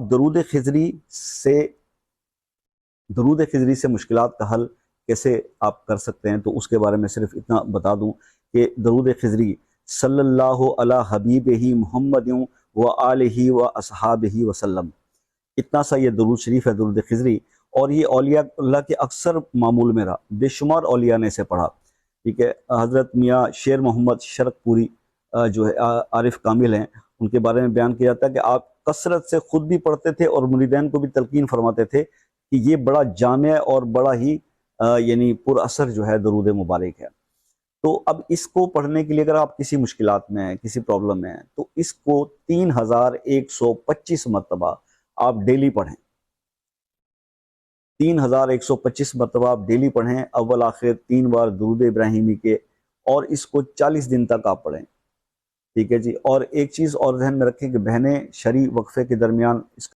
درود خضری سے مشکلات کا حل کیسے آپ کر سکتے ہیں، تو اس کے بارے میں صرف اتنا بتا دوں کہ درود خضری صلی اللہ علی حبیبہ محمد و آلہ و اصحابہ وسلم، اتنا سا یہ درود شریف ہے درود خضری، اور یہ اولیاء اللہ کے اکثر معمول میں رہا، بے شمار اولیاء نے اسے پڑھا، ٹھیک ہے۔ حضرت میاں شیر محمد شرک پوری جو ہے عارف کامل ہیں، ان کے بارے میں بیان کیا جاتا ہے کہ آپ کثرت سے خود بھی پڑھتے تھے اور مریدین کو بھی تلقین فرماتے تھے کہ یہ بڑا جامع اور بڑا ہی یعنی پر اثر جو ہے درود مبارک ہے۔ تو اب اس کو پڑھنے کے لیے اگر آپ کسی مشکلات میں ہیں، کسی پرابلم میں ہیں، تو اس کو 3125 مرتبہ آپ ڈیلی پڑھیں، 3125 مرتبہ آپ ڈیلی پڑھیں، اول آخر 3 بار درود ابراہیمی کے، اور اس کو 40 دن تک آپ پڑھیں، ٹھیک ہے جی۔ اور ایک چیز اور ذہن میں رکھیں کہ بہنیں شرعی وقفے کے درمیان اس